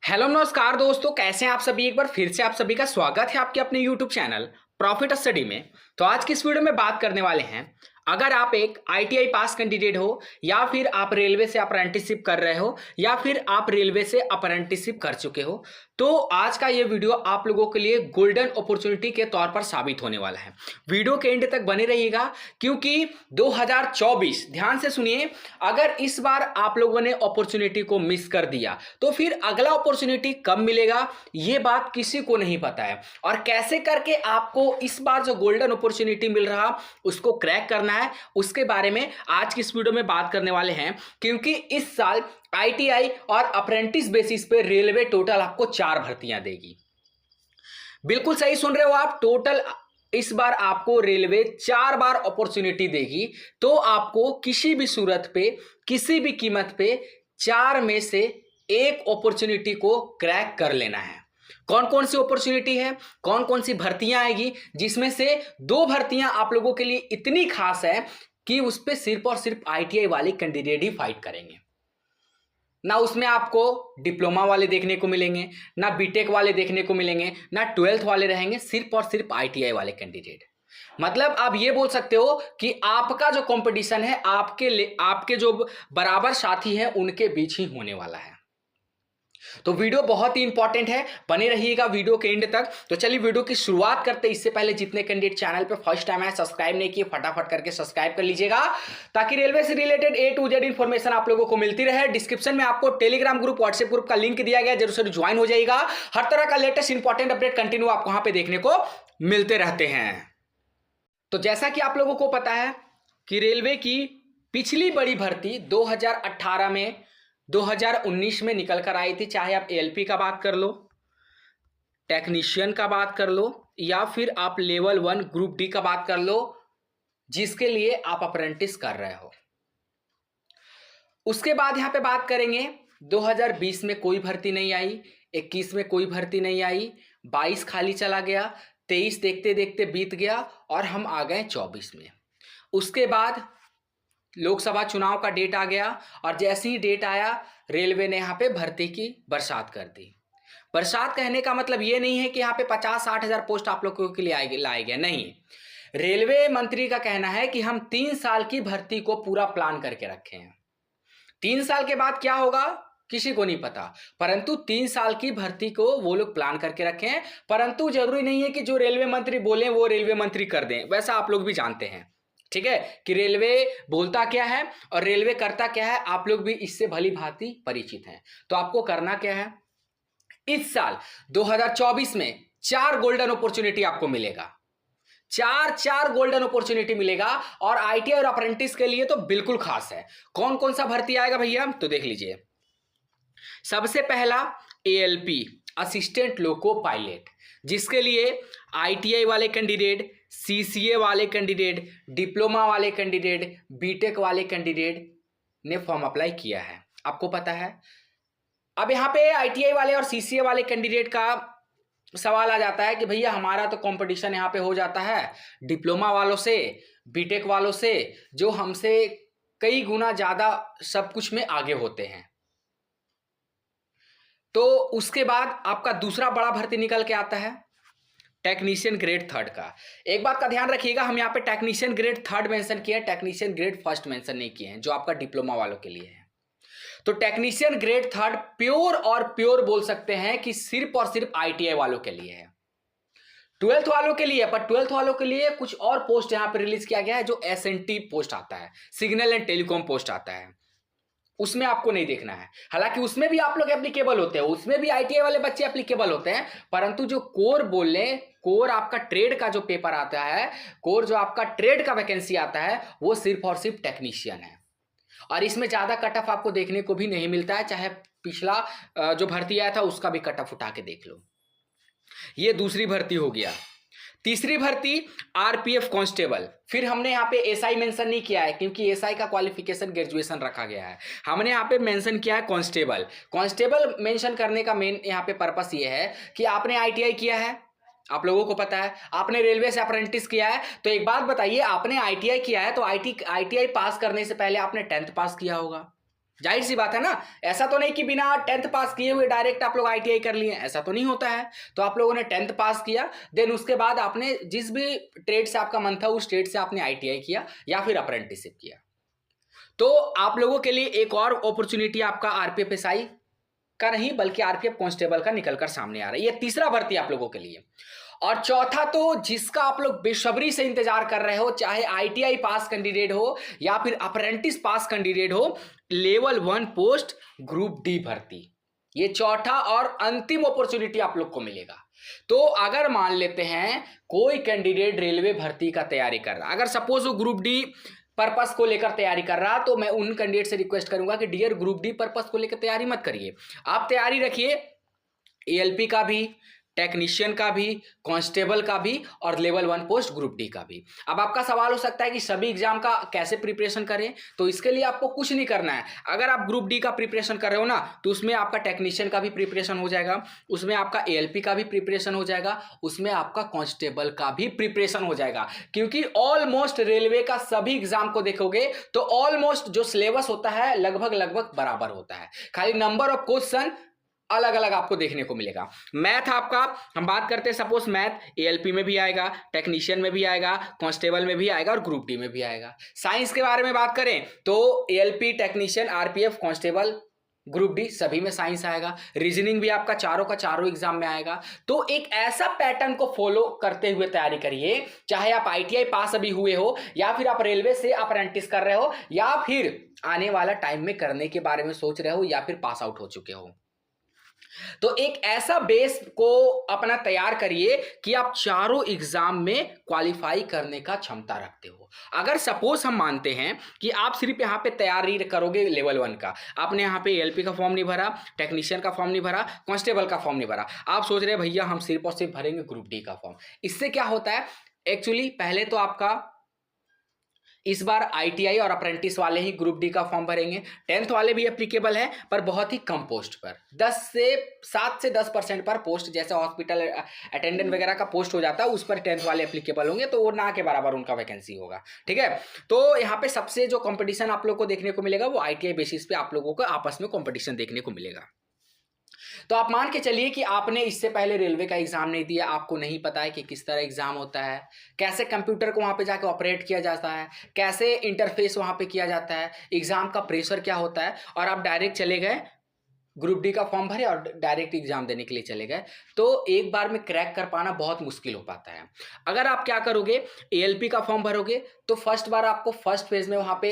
Hello नमस्कार दोस्तों, कैसे हैं आप सभी। एक बार फिर से आप सभी का स्वागत है आपके अपने यूट्यूब चैनल प्रॉफिट स्टडी में। तो आज की इस वीडियो में बात करने वाले हैं, अगर आप एक आईटीआई पास कैंडिडेट हो या फिर आप रेलवे से अप्रेंटिसशिप कर रहे हो या फिर आप रेलवे से अप्रेंटिसशिप कर चुके हो, तो आज का ये वीडियो आप लोगों के लिए गोल्डन अपॉर्चुनिटी के तौर पर साबित होने वाला है। वीडियो के एंड तक बने रहिएगा क्योंकि 2024, ध्यान से सुनिए, अगर इस बार आप लोगों ने अपॉर्चुनिटी को मिस कर दिया तो फिर अगला अपॉर्चुनिटी कब मिलेगा ये बात किसी को नहीं पता है। और कैसे करके आपको इस बार जो गोल्डन अपॉर्चुनिटी मिल रहा उसको क्रैक करना है, उसके बारे में आज की इस वीडियो में बात करने वाले हैं। क्योंकि इस साल आईटीआई और अप्रेंटिस बेसिस पे रेलवे टोटल आपको 4 भर्तियां देगी। बिल्कुल सही सुन रहे हो आप, टोटल इस बार आपको रेलवे 4 बार अपॉर्चुनिटी देगी। तो आपको किसी भी सूरत पे, किसी भी कीमत पे 4 में से एक अपॉर्चुनिटी को क्रैक कर लेना है। कौन कौन सी अपॉर्चुनिटी है, कौन कौन सी भर्तियां आएगी, जिसमें से 2 भर्तियां आप लोगों के लिए इतनी खास है कि उस पर सिर्फ और सिर्फ आईटीआई वाले कैंडिडेट ही फाइट करेंगे। ना उसमें आपको डिप्लोमा वाले देखने को मिलेंगे, ना बीटेक वाले देखने को मिलेंगे, ना 12th वाले रहेंगे, सिर्फ और सिर्फ आईटीआई वाले कैंडिडेट। मतलब आप ये बोल सकते हो कि आपका जो कंपटीशन है आपके जो बराबर साथी हैं उनके बीच ही होने वाला है। तो वीडियो बहुत ही इंपॉर्टेंट है, बने रहिएगा वीडियो के एंड तक। तो चलिए वीडियो की शुरुआत करते हैं। इससे पहले जितने कैंडिडेट चैनल पे फर्स्ट टाइम है सब्सक्राइब नहीं किए, फटाफट करके सब्सक्राइब कर लीजिएगा ताकि रेलवे से related A to Z information आप लोगों को मिलती रहे। डिस्क्रिप्शन में आपको टेलीग्राम ग्रुप, व्हाट्सएप ग्रुप का लिंक दिया गया, जरूर से ज्वाइन हो जाएगा। हर तरह का लेटेस्ट इंपॉर्टेंट अपडेट कंटिन्यू आपको वहां पे देखने को मिलते रहते हैं। तो जैसा कि आप लोगों को पता है कि रेलवे की पिछली बड़ी भर्ती 2018 में, 2019 में निकल कर आई थी। चाहे आप एएलपी का बात कर लो, टेक्नीशियन का बात कर लो, या फिर आप लेवल 1 ग्रुप डी का बात कर लो, जिसके लिए आप अप्रेंटिस कर रहे हो। उसके बाद यहां पे बात करेंगे 2020 में कोई भर्ती नहीं आई, 21 में कोई भर्ती नहीं आई, 22 खाली चला गया, 23 देखते देखते बीत गया और हम आ गए 24 में। उसके बाद लोकसभा चुनाव का डेट आ गया और जैसे ही डेट आया रेलवे ने यहाँ पे भर्ती की बरसात कर दी। बरसात कहने का मतलब ये नहीं है कि यहाँ पे 50-60 हजार पोस्ट आप लोगों के लिए लाए गए, नहीं। रेलवे मंत्री का कहना है कि हम 3 साल की भर्ती को पूरा प्लान करके रखे हैं। 3 साल के बाद क्या होगा किसी को नहीं पता, परंतु 3 साल की भर्ती को वो लोग प्लान करके रखे हैं। परंतु जरूरी नहीं है कि जो रेलवे मंत्री बोले वो रेलवे मंत्री कर दें, वैसा आप लोग भी जानते हैं, ठीक है, कि रेलवे बोलता क्या है और रेलवे करता क्या है, आप लोग भी इससे भली भांति परिचित हैं। तो आपको करना क्या है, इस साल 2024 में 4 गोल्डन अपॉर्चुनिटी आपको मिलेगा। 4 गोल्डन अपॉर्चुनिटी मिलेगा और आईटीआई और अप्रेंटिस के लिए तो बिल्कुल खास है। कौन कौन सा भर्ती आएगा भैया, तो देख लीजिए। सबसे पहला एएलपी, असिस्टेंट लोको पायलट, जिसके लिए आईटीआई वाले कैंडिडेट, सीसीए वाले कैंडिडेट, डिप्लोमा वाले कैंडिडेट, बीटेक वाले कैंडिडेट ने फॉर्म अप्लाई किया है। आपको पता है। अब यहाँ पे आईटीआई वाले और सीसीए वाले कैंडिडेट का सवाल आ जाता है कि भैया हमारा तो कंपटीशन यहाँ पे हो जाता है डिप्लोमा वालों से, बीटेक वालों से, जो हमसे कई गुना ज्यादा सब कुछ में आगे होते हैं। तो उसके बाद आपका दूसरा बड़ा भर्ती निकल के आता है टेक्नीशियन ग्रेड 3 का। एक बात का ध्यान रखिएगा, हम यहाँ पे टेक्नीशियन ग्रेड 3 मेंशन किए हैं, टेक्नीशियन ग्रेड 1 मेंशन नहीं किए हैं, जो आपका डिप्लोमा वालों के लिए है। तो टेक्नीशियन ग्रेड 3 प्योर और प्योर बोल सकते हैं कि सिर्फ और सिर्फ आईटीआई वालों के लिए है। 12th वालों के लिए, पर 12th वालों के लिए कुछ और पोस्ट यहाँ पे रिलीज किया गया है, जो एसएनटी पोस्ट आता है, सिग्नल एंड टेलीकॉम पोस्ट आता है, उसमें आपको नहीं देखना है। हालांकि उसमें भी आप लोग एप्लीकेबल होते हैं, उसमें भी आईटीआई वाले बच्चे एप्लीकेबल होते हैं, परंतु जो कोर बोल ले, कोर आपका ट्रेड का जो पेपर आता है, कोर जो आपका ट्रेड का वैकेंसी आता है, वो सिर्फ और सिर्फ टेक्नीशियन है। और इसमें ज्यादा कट ऑफ आपको देखने को भी नहीं मिलता है, चाहे पिछला जो भर्ती आया था उसका भी कट ऑफ उठा के देख लो। ये दूसरी भर्ती हो गया। तीसरी भर्ती आरपीएफ कांस्टेबल। फिर हमने यहाँ पे एसआई मेंशन नहीं किया है क्योंकि एसआई का क्वालिफिकेशन ग्रेजुएशन रखा गया है। हमने यहाँ पे मेंशन किया है कांस्टेबल। कांस्टेबल मेंशन करने का मेन यहाँ पे पर्पस ये है कि आपने आईटीआई किया है, आप लोगों को पता है, आपने रेलवे से अप्रेंटिस किया है, तो एक बात बताइए, आपने आईटीआई किया है तो आईटीआई पास करने से पहले आपने 10th पास किया होगा, जाहिर सी बात है ना। ऐसा तो नहीं कि बिना 10th पास किए हुए डायरेक्ट आप लोग आईटीआई कर लिए, ऐसा तो नहीं होता है। तो आप लोगों ने 10th पास किया, देन उसके बाद आपने जिस भी ट्रेड से आपका मन था उस ट्रेड से आपने आईटीआई किया या फिर अप्रेंटिसशिप किया। तो आप लोगों के लिए एक और अपॉर्चुनिटी आपका आरपीएफ एसआई का नहीं बल्कि आरपीएफ कांस्टेबल का निकलकर सामने आ रहा है। ये तीसरा भर्ती आप लोगों के लिए। और चौथा तो जिसका आप लोग बेसब्री से इंतजार कर रहे हो, चाहे आईटीआई पास कैंडिडेट हो या फिर अप्रेंटिस पास कैंडिडेट हो, लेवल 1 पोस्ट ग्रुप डी भर्ती। ये चौथा और अंतिम अपॉर्चुनिटी आप लोग को मिलेगा। तो अगर मान लेते हैं कोई कैंडिडेट रेलवे भर्ती का तैयारी कर रहा, अगर सपोज वो ग्रुप डी पर्पस को लेकर तैयारी कर रहा, तो मैं उन कैंडिडेट से रिक्वेस्ट करूंगा कि डियर ग्रुप डी पर्पस को लेकर तैयारी मत करिए, आप तैयारी रखिए एएलपी का भी, टेक्नीशियन का भी, कांस्टेबल का भी और लेवल 1 पोस्ट ग्रुप डी का भी। अब आपका सवाल हो सकता है कि सभी एग्जाम का कैसे प्रिपरेशन करें, तो इसके लिए आपको कुछ नहीं करना है। अगर आप ग्रुप डी का प्रिपरेशन कर रहे हो ना, तो उसमें आपका टेक्नीशियन का भी प्रिपरेशन हो जाएगा, उसमें आपका एएलपी का भी प्रिपरेशन हो जाएगा, उसमें आपका कांस्टेबल का भी प्रिपरेशन हो जाएगा। क्योंकि ऑलमोस्ट रेलवे का सभी एग्जाम को देखोगे तो ऑलमोस्ट जो सिलेबस होता है लगभग बराबर होता है, खाली नंबर ऑफ क्वेश्चन अलग अलग आपको देखने को मिलेगा। मैथ आपका, हम बात करते हैं सपोज मैथ एएलपी में भी आएगा, टेक्नीशियन में भी आएगा, कांस्टेबल में भी आएगा और ग्रुप डी में भी आएगा। साइंस के बारे में बात करें तो ALP, technician, RPF, constable, group D सभी में साइंस आएगा। रीजनिंग भी आपका चारों का चारों एग्जाम में आएगा। तो एक ऐसा पैटर्न को फॉलो करते हुए तैयारी करिए, चाहे आप आईटीआई पास अभी हुए हो या फिर आप रेलवे से अप्रेंटिस कर रहे हो या फिर आने वाला टाइम में करने के बारे में सोच रहे हो या फिर पास आउट हो चुके हो। तो एक ऐसा बेस को अपना तैयार करिए कि आप चारों एग्जाम में क्वालिफाई करने का क्षमता रखते हो। अगर सपोज हम मानते हैं कि आप सिर्फ यहाँ पे तैयारी करोगे लेवल 1 का, आपने यहाँ पे एएलपी का फॉर्म नहीं भरा, टेक्नीशियन का फॉर्म नहीं भरा, कांस्टेबल का फॉर्म नहीं भरा, आप सोच रहे हैं भैया हम सिर्फ और सिर्फ भरेंगे ग्रुप डी का फॉर्म। इससे क्या होता है, एक्चुअली पहले तो आपका इस बार आईटीआई और अप्रेंटिस वाले ही ग्रुप डी का फॉर्म भरेंगे, 10th वाले भी एप्लीकेबल है पर बहुत ही कम पोस्ट पर, 7 से 10% पर पोस्ट, जैसे हॉस्पिटल अटेंडेंट वगैरह का पोस्ट हो जाता है उस पर 10th वाले एप्लीकेबल होंगे, तो वो ना के बराबर उनका वैकेंसी होगा। ठीक है, तो यहाँ पे सबसे जो कंपटीशन आप लोग को देखने को मिलेगा वो आईटीआई बेसिस पे आप लोगों को आपस में कंपटीशन देखने को मिलेगा। तो आप मान के चलिए कि आपने इससे पहले रेलवे का एग्जाम नहीं दिया, आपको नहीं पता है कि किस तरह एग्जाम होता है, कैसे कंप्यूटर को वहां पे जाके ऑपरेट किया जाता है, कैसे इंटरफेस वहां पे किया जाता है, एग्जाम का प्रेशर क्या होता है, और आप डायरेक्ट चले गए ग्रुप डी का फॉर्म भरे और डायरेक्ट एग्जाम देने के लिए चले गए, तो एक बार में क्रैक कर पाना बहुत मुश्किल हो पाता है। अगर आप क्या करोगे, एएलपी का फॉर्म भरोगे तो फर्स्ट बार आपको फर्स्ट फेज में वहां पे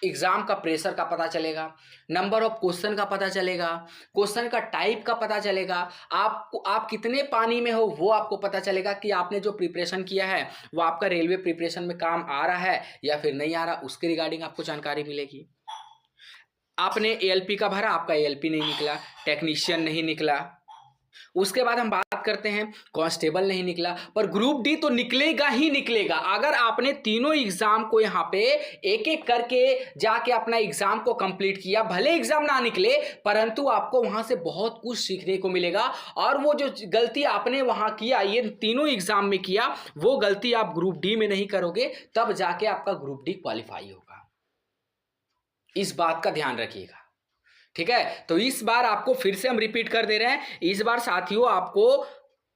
एग्जाम का प्रेशर का पता चलेगा, नंबर ऑफ क्वेश्चन का पता चलेगा, क्वेश्चन का टाइप का पता चलेगा, आप कितने पानी में हो वो आपको पता चलेगा कि आपने जो प्रिपरेशन किया है वो आपका रेलवे प्रिपरेशन में काम आ रहा है या फिर नहीं आ रहा, उसके रिगार्डिंग आपको जानकारी मिलेगी। आपने एएलपी का भरा, आपका एएलपी नहीं निकला, टेक्नीशियन नहीं निकला, उसके बाद हम बात करते हैं कांस्टेबल नहीं निकला, पर ग्रुप डी तो निकलेगा ही निकलेगा। अगर आपने तीनों एग्जाम को यहाँ पे एक एक करके जाके अपना एग्जाम को कंप्लीट किया, भले एग्जाम ना निकले परंतु आपको वहां से बहुत कुछ सीखने को मिलेगा, और वो जो गलती आपने वहां किया, ये तीनों एग्जाम में किया, वो गलती आप ग्रुप डी में नहीं करोगे, तब जाके आपका ग्रुप डी क्वालिफाई होगा। इस बात का ध्यान रखिएगा। ठीक है, तो इस बार आपको फिर से हम रिपीट कर दे रहे हैं, इस बार साथियों आपको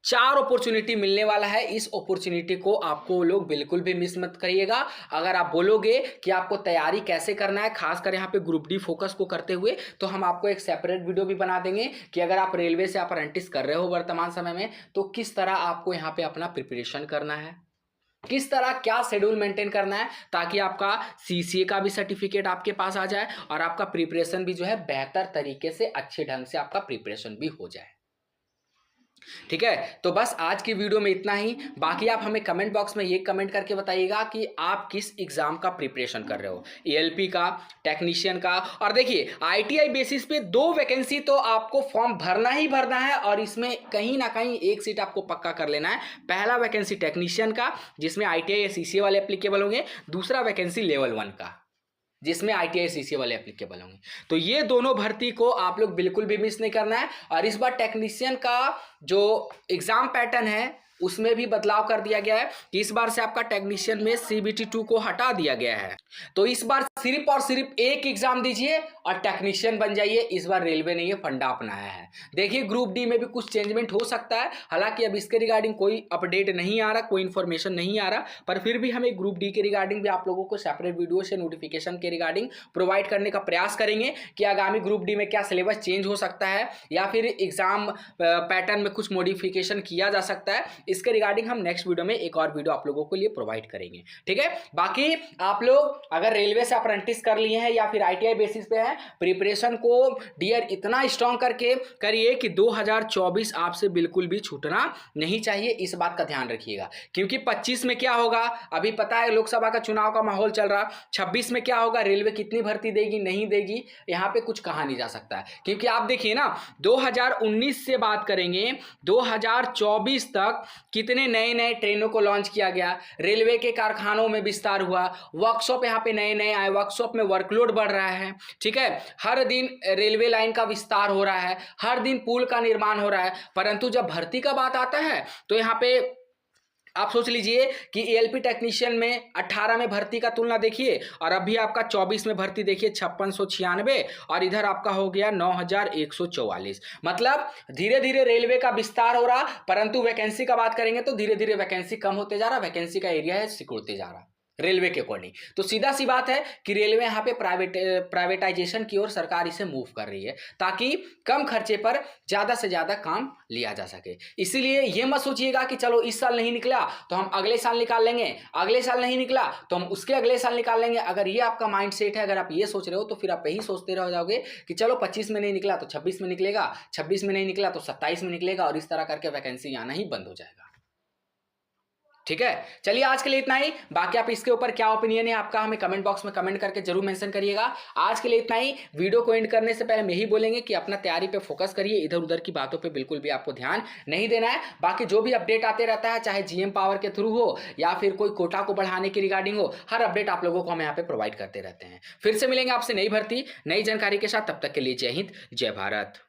4 अपॉर्चुनिटी मिलने वाला है। इस अपॉर्चुनिटी को आपको लोग बिल्कुल भी मिस मत करिएगा। अगर आप बोलोगे कि आपको तैयारी कैसे करना है, खासकर यहाँ पे ग्रुप डी फोकस को करते हुए, तो हम आपको एक सेपरेट वीडियो भी बना देंगे कि अगर आप रेलवे से अप्रेंटिस कर रहे हो वर्तमान समय में, तो किस तरह आपको यहाँ पे अपना प्रिपरेशन करना है, किस तरह क्या शेड्यूल मेंटेन करना है, ताकि आपका सीसीए का भी सर्टिफिकेट आपके पास आ जाए और आपका प्रिपरेशन भी जो है बेहतर तरीके से, अच्छे ढंग से आपका प्रिपरेशन भी हो जाए। ठीक है, तो बस आज की वीडियो में इतना ही। बाकी आप हमें कमेंट बॉक्स में ये कमेंट करके बताइएगा कि आप किस एग्जाम का प्रिपरेशन कर रहे हो, एएलपी का, टेक्नीशियन का। और देखिए आईटीआई बेसिस पे 2 वैकेंसी तो आपको फॉर्म भरना ही भरना है, और इसमें कहीं ना कहीं एक सीट आपको पक्का कर लेना है। पहला वैकेंसी टेक्नीशियन का जिसमें आईटीआई या सीसीए वाले एप्लीकेबल होंगे, दूसरा वैकेंसी लेवल 1 का जिसमें आईटीआई सीसीए वाले एप्लीकेबल होंगे। तो ये दोनों भर्ती को आप लोग बिल्कुल भी मिस नहीं करना है। और इस बार टेक्नीशियन का जो एग्जाम पैटर्न है उसमें भी बदलाव कर दिया गया है कि इस बार से आपका टेक्नीशियन में CBT 2 को हटा दिया गया है। तो इस बार सिर्फ और सिर्फ एक एग्जाम दीजिए और टेक्नीशियन बन जाइए। इस बार रेलवे ने ये फंडा अपनाया है। देखिए ग्रुप डी में भी कुछ चेंजमेंट हो सकता है, हालांकि अब इसके रिगार्डिंग कोई अपडेट नहीं आ रहा, कोई इन्फॉर्मेशन नहीं आ रहा, पर फिर भी हमें ग्रुप डी के रिगार्डिंग भी आप लोगों को सेपरेट वीडियो से नोटिफिकेशन के रिगार्डिंग प्रोवाइड करने का प्रयास करेंगे कि आगामी ग्रुप डी में क्या सिलेबस चेंज हो सकता है या फिर एग्जाम पैटर्न में कुछ मॉडिफिकेशन किया जा सकता है। इसके रिगार्डिंग हम नेक्स्ट वीडियो में एक और वीडियो आप लोगों को लिए प्रोवाइड करेंगे, ठीक है। बाकी आप लोग अगर रेलवे से अप्रेंटिस कर लिए हैं या फिर ITI बेसिस पे हैं, प्रिपरेशन को डियर इतना स्ट्रांग करके करिए कि 2024 आपसे बिल्कुल भी छूटना नहीं चाहिए। इस बात का ध्यान रखिएगा, क्योंकि 25 में क्या होगा अभी पता है, लोकसभा का चुनाव का माहौल चल रहा। 26 में क्या होगा, रेलवे कितनी भर्ती देगी नहीं देगी, यहां पे कुछ कहा नहीं जा सकता है। क्योंकि आप देखिए ना, 2019 से बात करेंगे 2024 तक कितने नए नए ट्रेनों को लॉन्च किया गया, रेलवे के कारखानों में विस्तार हुआ, वर्कशॉप यहाँ पे नए नए आए, वर्कशॉप में वर्कलोड बढ़ रहा है, ठीक है। हर दिन रेलवे लाइन का विस्तार हो रहा है, हर दिन पुल का निर्माण हो रहा है, परंतु जब भर्ती का बात आता है तो यहाँ पे आप सोच लीजिए कि ALP टेक्नीशियन में 18 में भर्ती का तुलना देखिए और अभी आपका 24 में भर्ती देखिए 5696 और इधर आपका हो गया 9144। मतलब धीरे धीरे रेलवे का विस्तार हो रहा, परंतु वैकेंसी का बात करेंगे तो धीरे धीरे वैकेंसी कम होते जा रहा, वैकेंसी का एरिया है सिकुड़ते जा रहा रेलवे के अकॉर्डिंग। तो सीधा सी बात है कि रेलवे यहाँ पे प्राइवेटाइजेशन की ओर सरकार इसे मूव कर रही है ताकि कम खर्चे पर ज्यादा से ज्यादा काम लिया जा सके। इसीलिए ये मत सोचिएगा कि चलो इस साल नहीं निकला तो हम अगले साल निकाल लेंगे, अगले साल नहीं निकला तो हम उसके अगले साल निकाल लेंगे। अगर ये आपका माइंड सेट है, अगर आप ये सोच रहे हो तो फिर आप यही सोचते रह जाओगे कि चलो 25 में नहीं निकला तो 26 में निकलेगा, 26 में नहीं निकला तो 27 में निकलेगा और इस तरह करके वैकेंसी आना ही बंद हो जाएगा, ठीक है। चलिए आज के लिए इतना ही। बाकी आप इसके ऊपर क्या ओपिनियन है आपका हमें कमेंट बॉक्स में कमेंट करके जरूर मेंशन करिएगा। आज के लिए इतना ही। वीडियो को एंड करने से पहले हम यही बोलेंगे कि अपना तैयारी पे फोकस करिए, इधर उधर की बातों पे बिल्कुल भी आपको ध्यान नहीं देना है। बाकी जो भी अपडेट आते रहता है, चाहे GM पावर के थ्रू हो या फिर कोई कोटा को बढ़ाने की रिगार्डिंग हो, हर अपडेट आप लोगों को हम यहाँ पे प्रोवाइड करते रहते हैं। फिर से मिलेंगे आपसे नई भर्ती नई जानकारी के साथ, तब तक के लिए जय हिंद जय भारत।